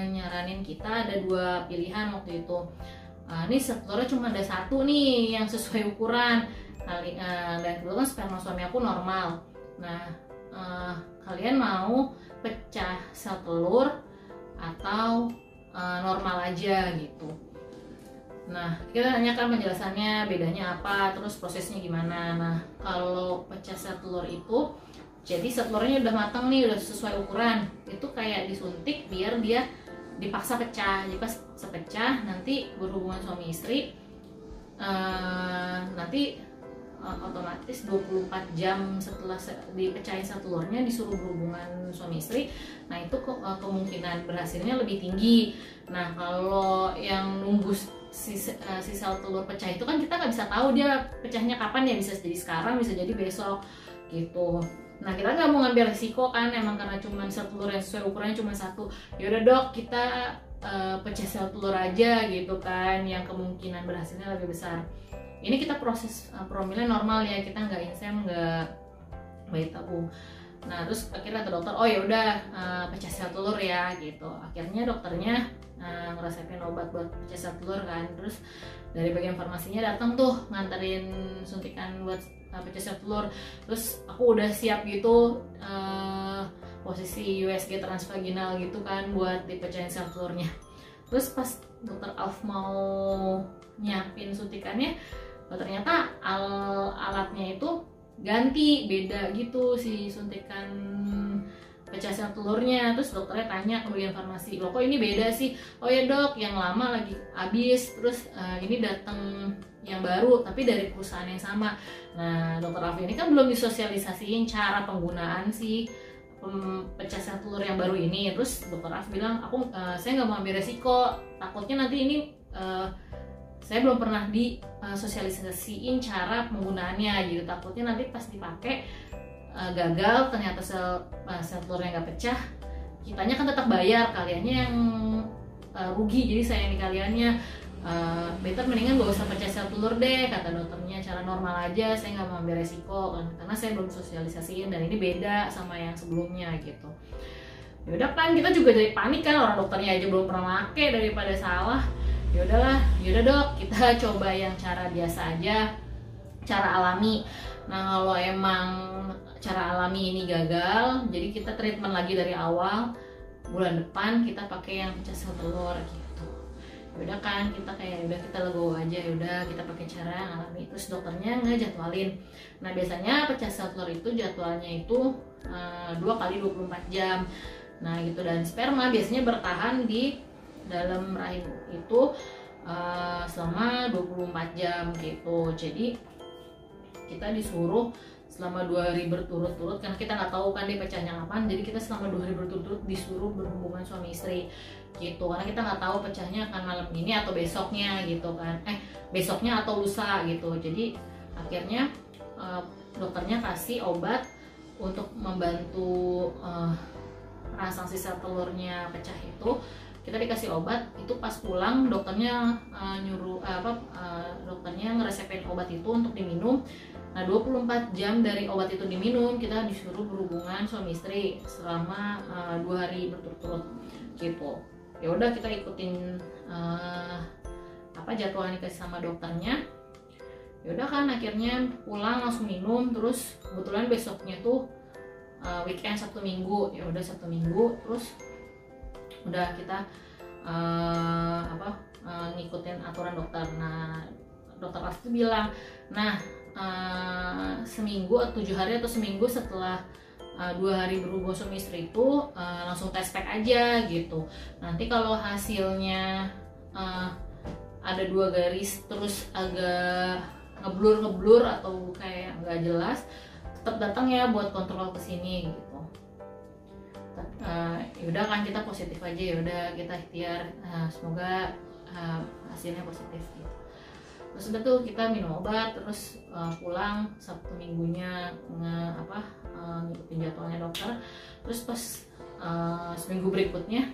nyaranin kita ada 2 pilihan waktu itu. Ini telurnya cuma ada 1 nih yang sesuai ukuran dan kebetulan sperma suami aku normal. Nah kalian mau pecah sel telur atau normal aja gitu. Nah kita tanyakan penjelasannya, bedanya apa, terus prosesnya gimana. Nah kalau pecah sel telur itu, jadi sel telurnya udah matang nih, udah sesuai ukuran, itu kayak disuntik biar dia dipaksa pecah. Jadi pas sepecah nanti berhubungan suami istri, nanti otomatis 24 jam setelah dipecahin sel telurnya disuruh berhubungan suami istri. Nah itu kemungkinan berhasilnya lebih tinggi. Nah kalau yang nunggu si sel telur pecah itu kan kita nggak bisa tahu dia pecahnya kapan ya, bisa jadi sekarang, bisa jadi besok gitu. Nah kita nggak mau ngambil resiko kan, emang karena cuma sel telur yang sesuai ukurannya cuma 1. Yaudah dok, kita pecah sel telur aja gitu kan, yang kemungkinan berhasilnya lebih besar. Ini kita proses promilnya normal ya, kita nggak insem, nggak bayi tabung. Nah terus akhirnya kata dokter, oh ya udah pecah sel telur ya gitu. Akhirnya dokternya ngeresepin obat buat pecah sel telur kan. Terus dari bagian farmasinya datang tuh nganterin suntikan buat pecah sel telur. Terus aku udah siap gitu, posisi USG transvaginal gitu kan buat dipecahin sel telurnya. Terus pas dokter Alf mau nyiapin suntikannya, ternyata alatnya itu ganti, beda gitu si suntikan pecah sel telurnya. Terus dokternya tanya ke bagian farmasi, loh kok ini beda sih? Oh ya dok, yang lama lagi habis, terus ini datang yang baru tapi dari perusahaan yang sama. Nah dokter Alf ini kan belum disosialisasiin cara penggunaan si pecah sel telur yang baru ini. Terus dokter Alf bilang, saya nggak mau ambil resiko, takutnya nanti ini saya belum pernah disosialisasiin cara penggunaannya gitu, takutnya nanti pas dipakai gagal, ternyata sel telurnya nggak pecah, kitanya kan tetap bayar, kaliannya yang rugi, jadi saya yang di kaliannya. Better mendingan gak usah pecah sel telur deh, kata dokternya, cara normal aja, saya nggak mau ambil resiko kan, karena saya belum sosialisasiin dan ini beda sama yang sebelumnya gitu. Yaudah kan kita juga jadi panik kan, orang dokternya aja belum pernah make, daripada salah. Yaudah dok, kita coba yang cara biasa aja, cara alami. Nah kalau emang cara alami ini gagal, jadi kita treatment lagi dari awal, bulan depan kita pakai yang pecah sel telur gitu. Yaudah kan kita kita legowo aja, yaudah kita pakai cara yang alami. Terus dokternya ngejadwalin. Nah biasanya pecah sel telur itu jadwalnya itu 2 kali 24 jam. Nah gitu, dan sperma biasanya bertahan di dalam rahim itu selama 24 jam gitu. Jadi kita disuruh selama 2 hari berturut-turut, karena kita nggak tahu kan dia pecahnya kapan, jadi kita selama 2 hari berturut-turut disuruh berhubungan suami istri gitu, karena kita nggak tahu pecahnya akan malam ini atau besoknya gitu kan, besoknya atau lusa gitu. Jadi akhirnya dokternya kasih obat untuk membantu rangsang sisa telurnya pecah itu. Kita dikasih obat itu, pas pulang dokternya dokternya ngeresepin obat itu untuk diminum. Nah 24 jam dari obat itu diminum, kita disuruh berhubungan suami istri selama 2 hari berturut-turut gitu. Ya udah kita ikutin jadwal yang dikasih sama dokternya. Ya udah kan akhirnya pulang langsung minum. Terus kebetulan besoknya tuh weekend, Sabtu Minggu. Ya udah Sabtu Minggu terus udah kita ngikutin aturan dokter. Nah dokter Alf tuh bilang, seminggu atau 7 hari atau seminggu setelah 2 hari berhubungan suami istri itu langsung tes pack aja gitu. Nanti kalau hasilnya ada 2 garis terus agak ngeblur atau kayak nggak jelas, tetap datang ya buat kontrol kesini gitu. Yaudah kan kita positif aja, yaudah kita ikhtiar, semoga hasilnya positif gitu. Terus udah tuh kita minum obat, terus pulang Sabtu Minggunya ngikutin jadwalnya dokter. Terus pas seminggu berikutnya,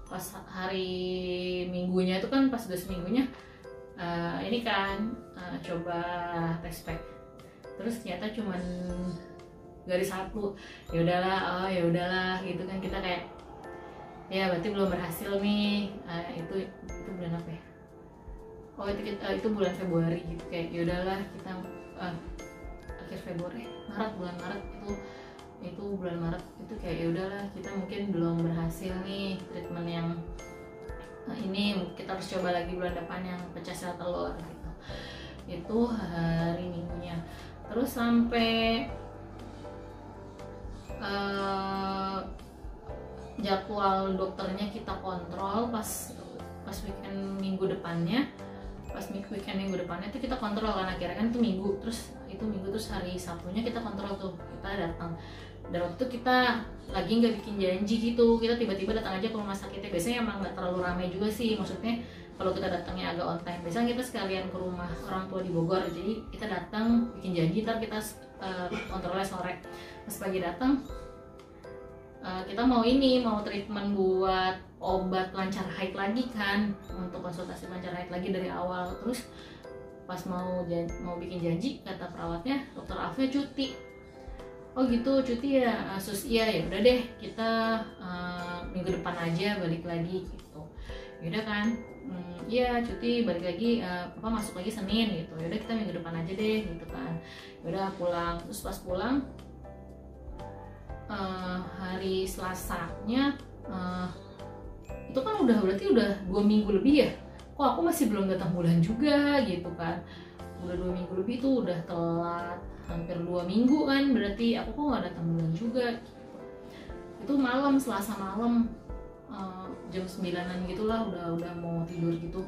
pas hari Minggunya itu kan, pas udah seminggunya ini kan coba tes terus ternyata cuman garis 1. Ya udahlah, oh ya udahlah gitu kan, kita kayak ya berarti belum berhasil nih. Itu bulan apa ya? Oh itu bulan Februari gitu, kayak ya udahlah kita akhir Februari, bulan Maret itu bulan Maret itu kayak ya udahlah kita mungkin belum berhasil nih treatment yang ini, kita harus coba lagi bulan depan yang pecah sel telur gitu. Itu hari Minggunya. Terus sampai jadwal dokternya kita kontrol pas weekend minggu depannya. Pas weekend minggu depannya itu kita kontrol, karena akhirnya kan itu Minggu, terus hari Sabtunya kita kontrol tuh, kita datang. Dan waktu itu kita lagi nggak bikin janji gitu, kita tiba-tiba datang aja ke rumah sakitnya. Biasanya emang nggak terlalu ramai juga sih, maksudnya kalau kita datangnya agak on time. Biasanya kita sekalian ke rumah orang tua di Bogor, jadi kita datang bikin janji, ntar kita kontrolnya sore. Pas pagi datang, kita mau treatment buat obat lancar haid lagi kan, untuk konsultasi lancar haid lagi dari awal. Terus pas mau bikin janji, kata perawatnya, dokter Alfnya cuti. Oh gitu, cuti ya sus. Iya ya udah deh, kita minggu depan aja balik lagi gitu. Yaudah kan, iya cuti balik lagi, papa masuk lagi Senin gitu. Yaudah kita minggu depan aja deh gitu kan. Yaudah pulang. Terus pas pulang hari Selasanya itu kan berarti udah 2 minggu lebih ya, kok aku masih belum datang bulan juga gitu kan. Udah 2 minggu lebih tuh, udah telat hampir 2 minggu kan, berarti aku kok nggak datang bulan juga gitu. Itu malam, Selasa malam, jam 9-an gitulah, udah mau tidur gitu.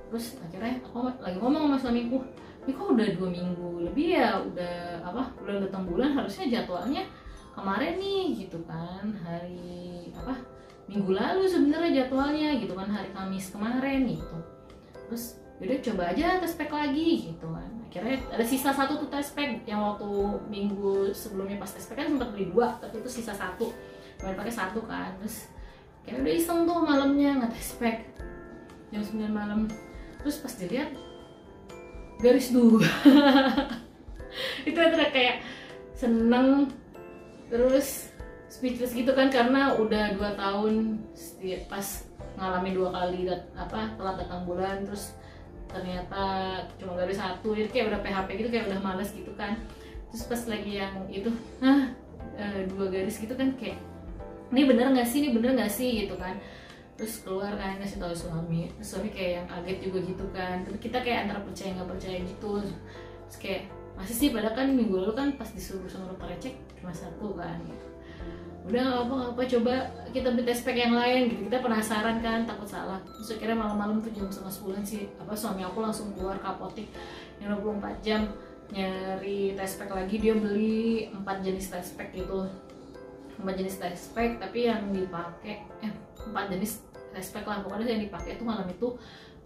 Terus akhirnya aku lagi ngomong sama suamiku, ini kok udah 2 minggu lebih ya, udah belum datang bulan, harusnya jadwalnya kemarin nih gitu kan, hari minggu lalu sebenarnya jadwalnya gitu kan, hari Kamis kemarin gitu. Terus yaudah coba aja tes pack lagi gitu kan. Akhirnya ada sisa 1 tuh tes pack, yang waktu minggu sebelumnya pas tes pack kan sempat beli 2, tapi itu sisa 1, baru pakai 1 kan. Terus kayak udah iseng tuh malamnya ngetes pack jam 9 malam. Terus pas dilihat garis 2 itu udah kayak seneng, terus speechless gitu kan, karena udah 2 tahun pas ngalamin 2 kali telat datang bulan, terus ternyata cuma garis 1, jadi kayak udah PHP gitu, kayak udah males gitu kan. Terus pas lagi yang itu 2 garis gitu kan, kayak ini bener nggak sih gitu kan. Terus keluar kan, ngasih tahu suami, terus suami kayak yang kaget juga gitu kan. Tapi kita kayak antara percaya nggak percaya gitu. Terus kayak masih sih, padahal kan minggu lalu kan pas disuruh sama dokter cek cuma 1 kan gitu. Udah nggak apa, coba kita beli tes pack yang lain gitu, kita penasaran kan, takut salah. Terus akhirnya malam-malam tuh jam 11 sih, suami aku langsung keluar ke apotek yang 24 jam nyari tes pack lagi. Dia beli 4 jenis tes pack gitu, 4 jenis tes pack, tapi yang dipakai 4 jenis tes pack lah pokoknya. Yang dipakai itu malam itu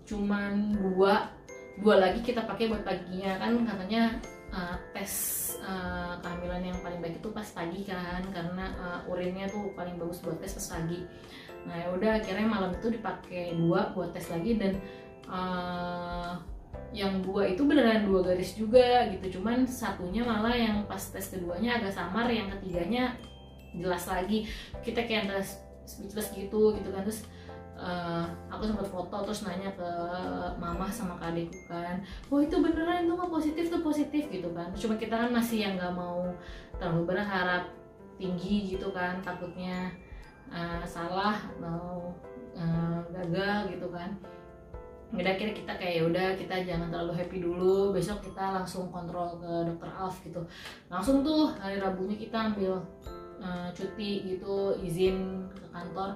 cuman 2 lagi kita pakai buat paginya kan, katanya tes kehamilan yang paling baik itu pas pagi kan, karena urinnya tuh paling bagus buat tes pas pagi. Nah ya udah, akhirnya malam itu dipakai 2 buat tes lagi. Dan yang 2 itu beneran 2 garis juga gitu, cuman satunya malah yang pas tes keduanya agak samar, yang ketiganya jelas lagi. Kita kayak speechless gitu kan. Terus aku sempat foto, terus nanya ke mama sama ke adikku kan, wah itu beneran, itu nggak positif gitu kan. Cuma kita kan masih yang nggak mau terlalu berharap tinggi gitu kan, takutnya salah atau gagal gitu kan. Udah akhirnya kita kayak yaudah, kita jangan terlalu happy dulu, besok kita langsung kontrol ke dokter Alf gitu. Langsung tuh hari Rabunya kita ambil cuti gitu, izin ke kantor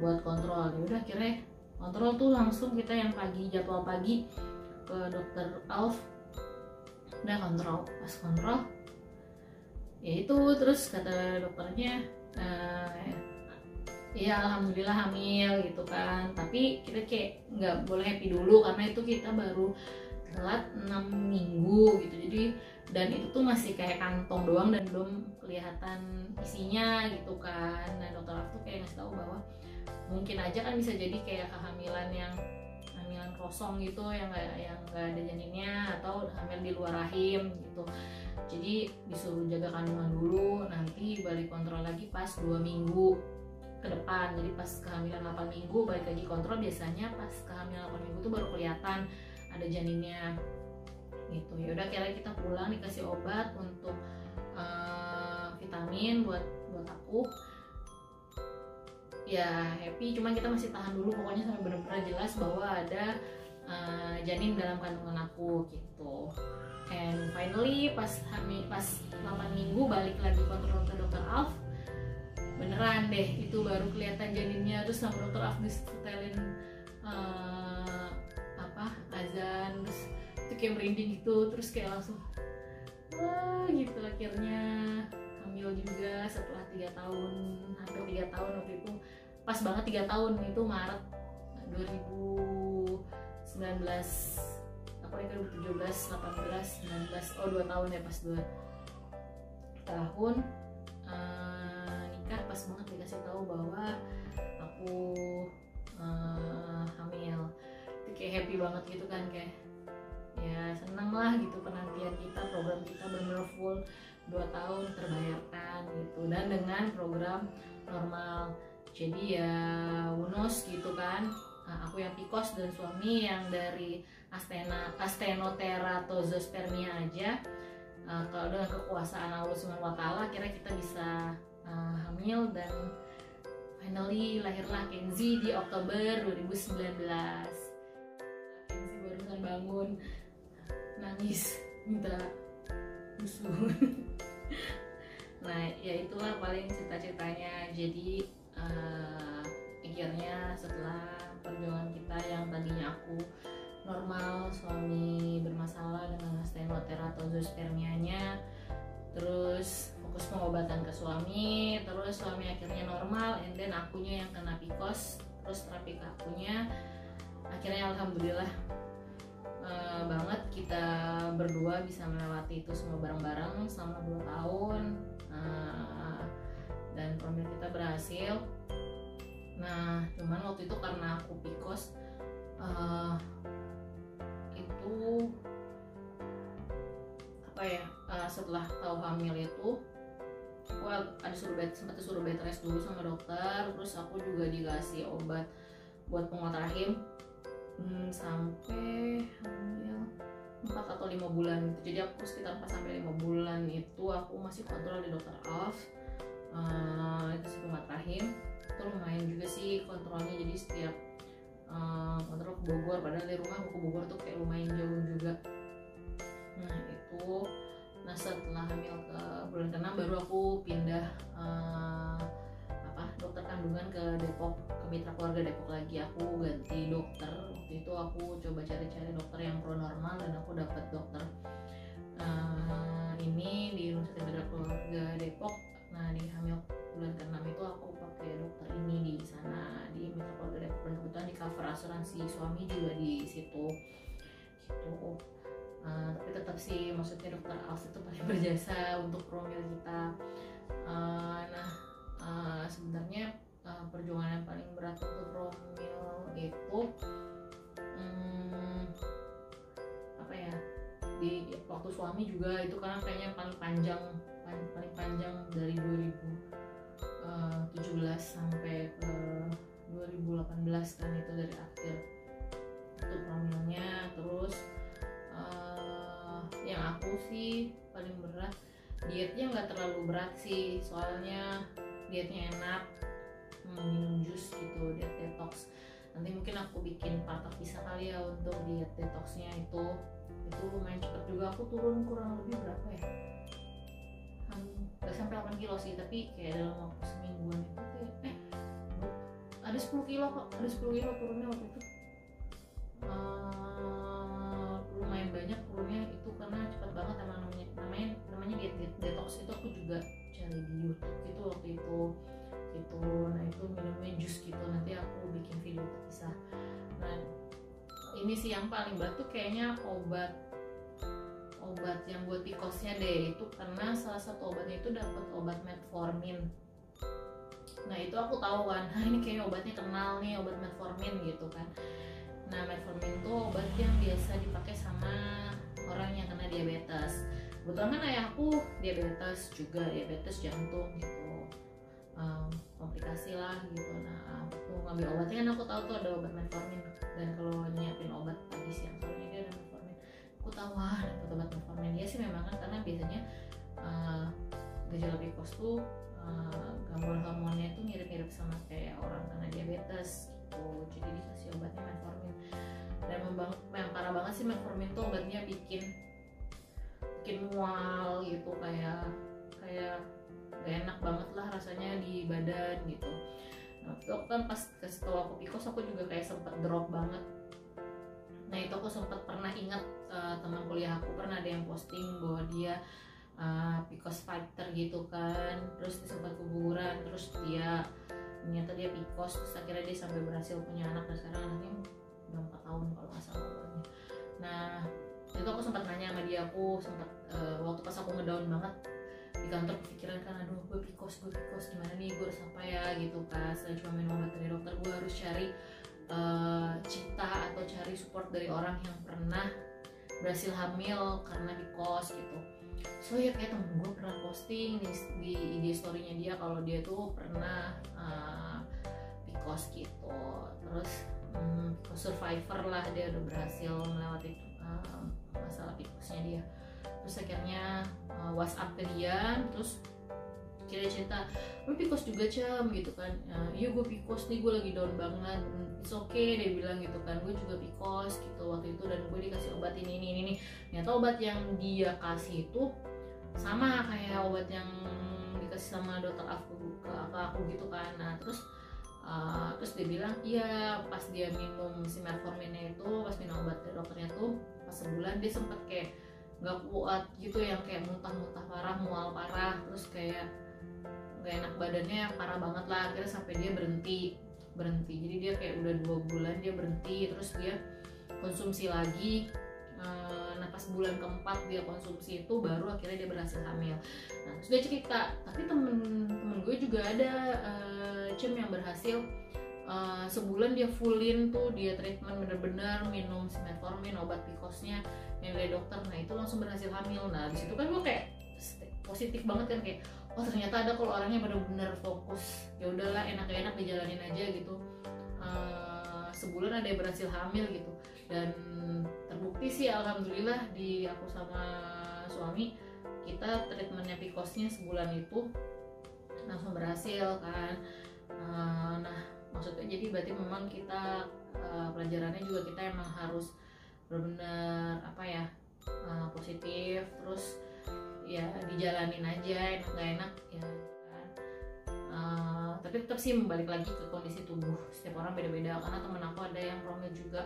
buat kontrol. Ya udah akhirnya kontrol tuh langsung kita yang pagi, jadwal pagi ke dokter Alf. Udah kontrol, pas kontrol ya itu, terus kata dokternya ya alhamdulillah hamil gitu kan. Tapi kita kayak nggak boleh happy dulu, karena itu kita baru telat 6 minggu gitu. Jadi dan itu tuh masih kayak kantong doang dan belum kelihatan isinya gitu kan. Nah dokter Alf tuh kayak ngasih tahu bahwa mungkin aja kan bisa jadi kayak kehamilan yang hamilan kosong gitu yang nggak ada janinnya, atau hamil di luar rahim gitu. Jadi disuruh jaga kandungan dulu, nanti balik kontrol lagi pas 2 minggu ke depan. Jadi pas kehamilan 8 minggu balik lagi kontrol, biasanya pas kehamilan 8 minggu tuh baru kelihatan ada janinnya gitu. Ya udah akhirnya kita pulang dikasih obat untuk vitamin buat aku. Ya happy, cuman kita masih tahan dulu pokoknya sampai benar-benar jelas bahwa ada janin dalam kandungan aku gitu. And finally pas 8 minggu balik lagi kontrol ke dokter Alf, beneran deh itu baru kelihatan janinnya. Terus sama dokter Alf disetelin azan, terus itu kayak merinding gitu, terus kayak langsung wah gitu. Akhirnya hamil juga setelah 3 tahun, hampir 3 tahun waktu itu, pas banget 3 tahun itu Maret 2019, apa ya, 2017, 18, 19, 2 tahun ya, pas 2 tahun nikah, pas banget dikasih tahu bahwa aku hamil. Itu kayak happy banget gitu kan, kayak ya seneng lah gitu, penantian kita, program kita bener full 2 tahun terbayarkan gitu, dan dengan program normal. Jadi ya bonus gitu kan. Aku yang PCOS dan suami yang dari Astenoteratozospermia aja. Kalau dengan kekuasaan Allah Subhanahu wa Ta'ala, akhirnya kita bisa hamil, dan finally lahirlah Kenzi di Oktober 2019. Kenzi barusan bangun nangis minta susu. Nah ya itulah paling cita-citanya. Jadi akhirnya setelah perjuangan kita yang tadinya aku normal, suami bermasalah dengan Astenoteratozospermianya, terus fokus pengobatan ke suami, terus suami akhirnya normal, and then akunya yang kena PCOS, terus terapi ke akunya. Akhirnya alhamdulillah banget kita berdua bisa melewati itu semua bareng-bareng selama 2 tahun, dan promil kita berhasil. Nah cuman waktu itu karena aku PCOS, itu apa ya, setelah tahu hamil itu aku sempat disuruh bed rest dulu sama dokter. Terus aku juga dikasih obat buat penguat rahim sampai hamil 4 atau 5 bulan gitu. Jadi aku sekitar 4-5 bulan itu aku masih kontrol di dokter Alf, itu si penguat rahim. Itu lumayan juga sih kontrolnya, jadi setiap kontrol ke Bogor, padahal dari rumah ke Bogor tuh kayak lumayan jauh juga. Nah itu, setelah hamil ke bulan ke-6 baru aku pindah dokter kandungan ke Depok, ke Mitra Keluarga Depok lagi. Aku ganti dokter. Waktu itu aku coba cari-cari dokter yang pro normal, dan aku dapat dokter ini di Rumah Sakit Mitra Keluarga Depok. Nah di hamil bulan ke-6 itu aku pakai dokter ini di sana, di Mitra Keluarga Depok, dan kebetulan di cover asuransi suami juga di situ gitu. Tapi tetap sih, maksudnya dokter Alf itu paling berjasa untuk promil kita. Sebenarnya perjuangan yang paling berat untuk promil itu apa ya, di waktu suami juga itu, karena kayaknya paling panjang dari 2017 sampai ke 2018 kan, itu dari akhir itu promilnya. Terus yang aku sih paling berat, dietnya nggak terlalu berat sih, soalnya dietnya enak, minum jus gitu, diet detox. Nanti mungkin aku bikin part bisa kali ya untuk diet detoxnya. Itu lumayan cepet juga, aku turun kurang lebih berapa ya, gak sampai 8 kilo sih, tapi kayak dalam waktu semingguan itu kayak ada 10 kilo kok, ada 10 kilo turunnya waktu itu. Lumayan banyak turunnya itu, karena cepet banget emang namanya diet detox. Itu aku juga cari di YouTube gitu waktu itu gitu. Nah itu minumnya jus gitu, nanti aku bikin video terpisah. Nah ini sih yang paling berat tuh kayaknya obat yang buat PCOS-nya deh, itu karena salah satu obatnya itu dapat obat metformin. Nah itu aku tahu kan, ini kayaknya obatnya kenal nih, obat metformin gitu kan. Nah, metformin itu obat yang biasa dipakai sama orang yang kena diabetes. Kebetulan kan ayahku diabetes juga, diabetes jantung gitu, komplikasi lah gitu. Nah, aku ngambil obatnya kan aku tahu tuh ada obat metformin, dan kalau nyiapin obat pagi siang sorenya dia ada metformin. Aku tahu wah dapat obat metformin. Dia sih memang kan karena biasanya gejala PCOS tuh gangguan hormonnya tuh mirip-mirip sama kayak orang kena diabetes gitu. Jadi dikasih obatnya metformin. Dan yang parah banget sih metformin tuh obatnya bikin mual gitu, kayak gak enak banget lah rasanya di badan gitu. Nah itu kan pas setelah aku PCOS aku juga kayak sempet drop banget. Nah itu aku sempet pernah ingat teman kuliah aku pernah ada yang posting bahwa dia PCOS fighter gitu kan, terus dia sempat keguguran, terus dia ternyata dia PCOS, terus akhirnya dia sampai berhasil punya anak, dan sekarang anaknya udah 4 tahun kalau nggak salah umurnya. Nah itu aku sempat nanya sama dia, aku sempat waktu pas aku ngedown banget di kantor kepikiran kan, aduh gue PCOS gimana nih, gue harus apa ya gitu kan. Setelah cuma minum obat dari dokter, gue harus cari cita atau cari support dari orang yang pernah berhasil hamil karena PCOS gitu. So ya kayak temen gue pernah posting di IG story-nya dia kalau dia tuh pernah PCOS gitu. Terus PCOS survivor lah, dia udah berhasil melewati masalah PCOS-nya dia. Terus akhirnya WhatsApp ke dia, terus kira cerita, lu PCOS juga Cam gitu kan. Iya gue PCOS nih, gue lagi down banget. It's okay dia bilang gitu kan, gue juga PCOS gitu waktu itu, dan gue dikasih obat ini. Ternyata obat yang dia kasih itu sama kayak obat yang dikasih sama dokter aku gitu kan. Nah terus dia bilang iya, pas dia minum si metforminnya itu, pas minum obat dari dokternya tuh pas sebulan dia sempet kayak nggak kuat gitu, yang kayak muntah parah, mual parah, terus kayak nggak enak badannya parah banget lah. Akhirnya sampai dia berhenti. Jadi dia kayak udah 2 bulan dia berhenti, terus dia konsumsi lagi. Nah pas bulan keempat dia konsumsi itu baru akhirnya dia berhasil hamil. Nah terus dia cerita, tapi temen gue juga ada Cem yang berhasil sebulan dia fullin tuh, dia treatment bener-bener minum si metformin, obat PCOS-nya yang dari dokter. Nah itu langsung berhasil hamil. Nah disitu kan gue kayak positif banget kan, kayak oh ternyata ada kalau orangnya bener-bener fokus, ya udahlah enak-enak dijalanin aja gitu. Sebulan ada yang berhasil hamil gitu, dan terbukti sih alhamdulillah di aku sama suami kita treatmentnya PCOS-nya sebulan itu langsung berhasil kan. Nah maksudnya jadi berarti memang kita pelajarannya juga kita emang harus benar-benar apa ya, positif, terus ya dijalanin aja, enak gak enak ya kan. Tapi tetap sih balik lagi ke kondisi tubuh setiap orang beda-beda. Karena temen aku ada yang promil juga,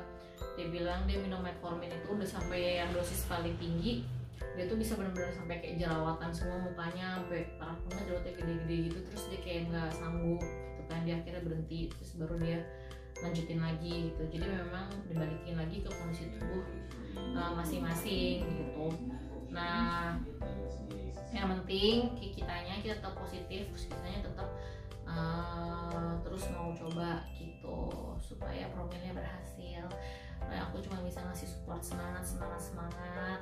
dia bilang dia minum metformin itu udah sampai yang dosis paling tinggi, dia tuh bisa benar-benar sampai kayak jerawatan semua mukanya, sampai parah banget jerawatnya gede-gede gitu. Terus dia kayak nggak sanggup gitu kan, dia akhirnya berhenti, terus baru dia lanjutin lagi gitu. Jadi memang dibalikin lagi ke kondisi tubuh masing-masing gitu. Nah yang penting kitanya kita tetap positif, terus kitanya tetap terus mau coba gitu supaya promilnya berhasil. Nah, aku cuma bisa ngasih support semangat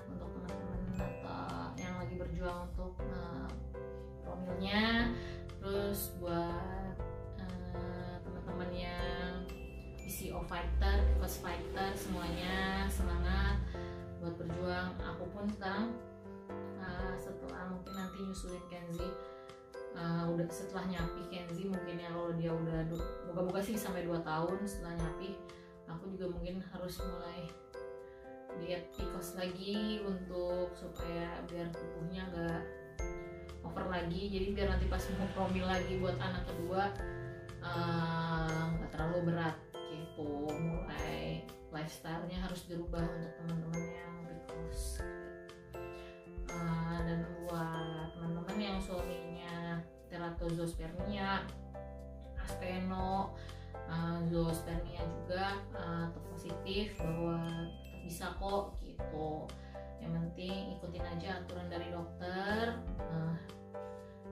untuk teman-teman atau yang lagi berjuang untuk promilnya. Terus buat teman-teman yang PCO fighter, PCOS fighter, semuanya semangat buat berjuang. Aku pun sekarang setelah mungkin nanti nyusulin Kenzi, udah setelah nyapi Kenzi mungkin ya, kalau dia udah moga-moga sih sampai 2 tahun setelah nyapi, aku juga mungkin harus mulai diet PCOS lagi untuk supaya biar tubuhnya gak over lagi. Jadi biar nanti pas mau promil lagi buat anak kedua gak terlalu berat gitu. Mulai lifestyle-nya harus dirubah untuk teman-teman yang PCOS. Dan buat teman-teman yang suaminya teratozospermia, asteno, zoospermia juga tetap positif bahwa tetap bisa kok gitu. Yang penting ikutin aja aturan dari dokter.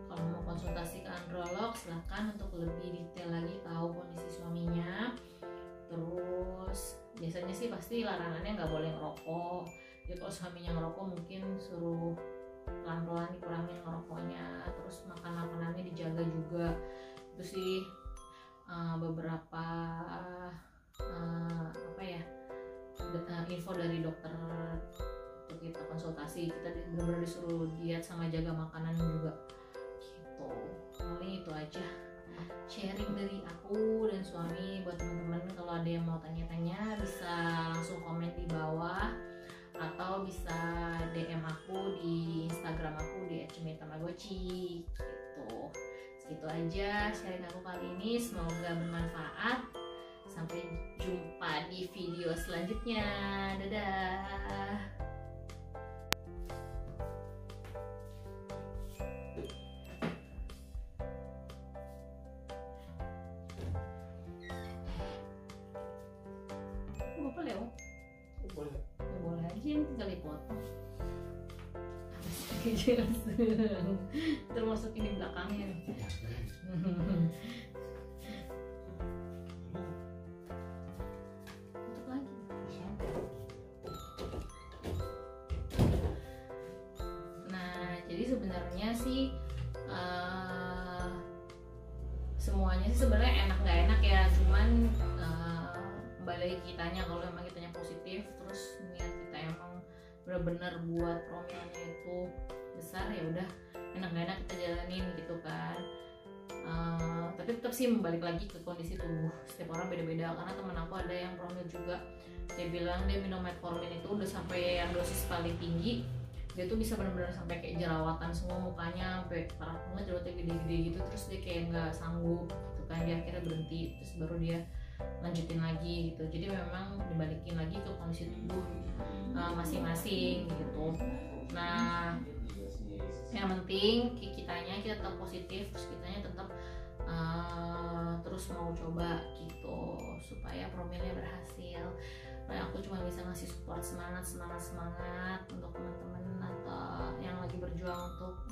Kalau mau konsultasi ke androlog silahkan untuk lebih detail lagi tahu kondisi suaminya. Terus biasanya sih pasti larangannya nggak boleh ngerokok. Jadi kalau suaminya ngerokok mungkin suruh pelan-pelan dikurangin ngerokoknya, terus makan makanannya dijaga juga. Itu sih beberapa info dari dokter untuk kita konsultasi. Kita benar-benar disuruh diet sama jaga makanan juga gitu. Paling itu aja sharing dari aku dan suami. Buat teman-teman kalau ada yang mau tanya-tanya bisa langsung komen di bawah atau bisa DM aku di Instagram aku di @cemitamagotchi gitu. Segitu aja sharing aku kali ini, semoga bermanfaat. Sampai jumpa di video selanjutnya. Dadah. Bapak Leo? Boleh. Boleh aja, ini tinggal dipotong. Termasuk ini belakangnya. Tutup lagi. Nah, jadi sebenarnya sih semuanya sih sebenarnya enak nggak enak ya, cuman kembali kitanya. Kalau emang kitanya positif terus niat kita emang benar-benar buat promilnya itu besar, ya udah enak nggak enak kita jalanin gitu kan. Tapi tetap sih balik lagi ke kondisi tubuh setiap orang beda-beda. Karena teman aku ada yang promil juga, dia bilang dia minum metformin itu udah sampai yang dosis paling tinggi, dia tuh bisa benar-benar sampai kayak jerawatan semua mukanya, sampai parah banget, jerawatnya gede-gede gitu. Terus dia kayak nggak sanggup gitu kan, dia akhirnya berhenti, terus baru dia lanjutin lagi gitu. Jadi memang dibalikin lagi ke kondisi tubuh masing-masing gitu. Nah, yang penting kitanya kita tetap positif, terus kitanya tetap terus mau coba gitu supaya promilnya berhasil. Nah, aku cuma bisa ngasih support semangat untuk teman-teman atau yang lagi berjuang untuk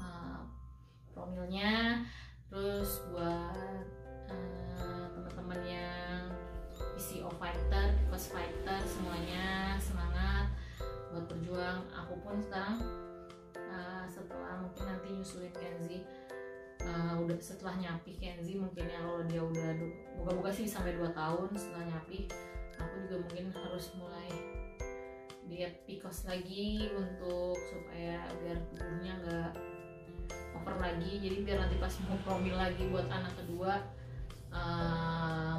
promilnya. Terus buat teman-teman yang PCO fighter, PCOS fighter, semuanya semangat buat berjuang. Aku pun sekarang setelah mungkin nanti nyusulin Kenzi, udah setelah nyapi Kenzi mungkin ya, kalau dia udah moga-moga sih sampai 2 tahun setelah nyapi, aku juga mungkin harus mulai diet PCOS lagi untuk supaya biar tubuhnya nggak over lagi. Jadi biar nanti pas mau promil lagi buat anak kedua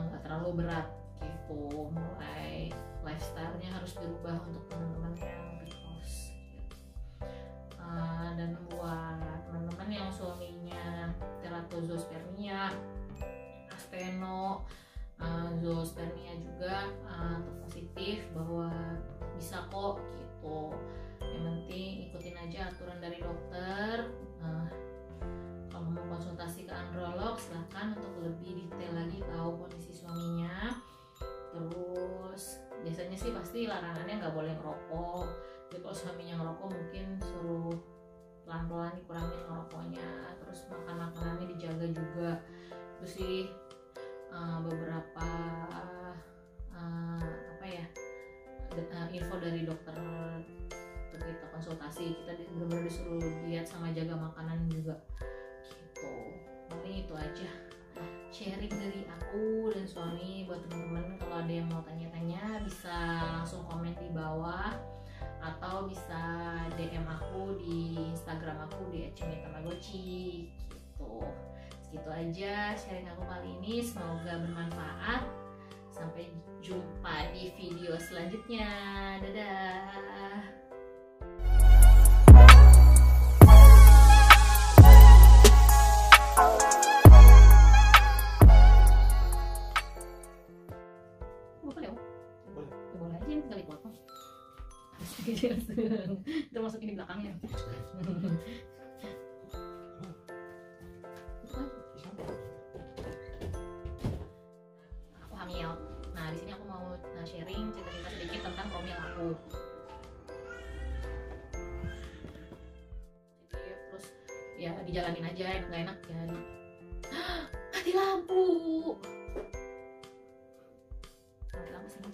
nggak terlalu berat gitu. Mulai lifestyle-nya harus dirubah untuk teman-teman yang PCOS gitu. Dan buat teman-teman yang suaminya teratozospermia, asteno, zoospermia juga positif, bahwa bisa kok gitu. Yang penting ikutin aja aturan dari dokter. Kalau mau konsultasi ke androlog silahkan untuk lebih detail lagi tahu kondisi suaminya. Terus biasanya sih pasti larangannya nggak boleh ngerokok. Jadi kalau suaminya ngerokok mungkin suruh pelan-pelan dikurangin ngerokoknya, terus makan makanannya dijaga juga. Itu sih beberapa info dari dokter untuk kita konsultasi. Kita benar-benar disuruh diet sama jaga makanan juga gitu. Paling itu aja sharing dari aku dan suami. Buat teman-teman kalau ada yang mau tanya-tanya bisa langsung komen di bawah atau bisa DM aku di Instagram aku di @cemitamagotchi gitu. Segitu aja sharing aku kali ini, semoga bermanfaat. Sampai jumpa di video selanjutnya. Dadah. Bapak Leo? Boleh aja, ini tinggal dipotong. Termasuk ini belakangnya. Aku hamil. Nah, di sini aku mau sharing cerita-cerita sedikit tentang promil aku. Jadi terus ya dijalanin aja, nggak enak ya. Mati lampu. Mati lampu sini.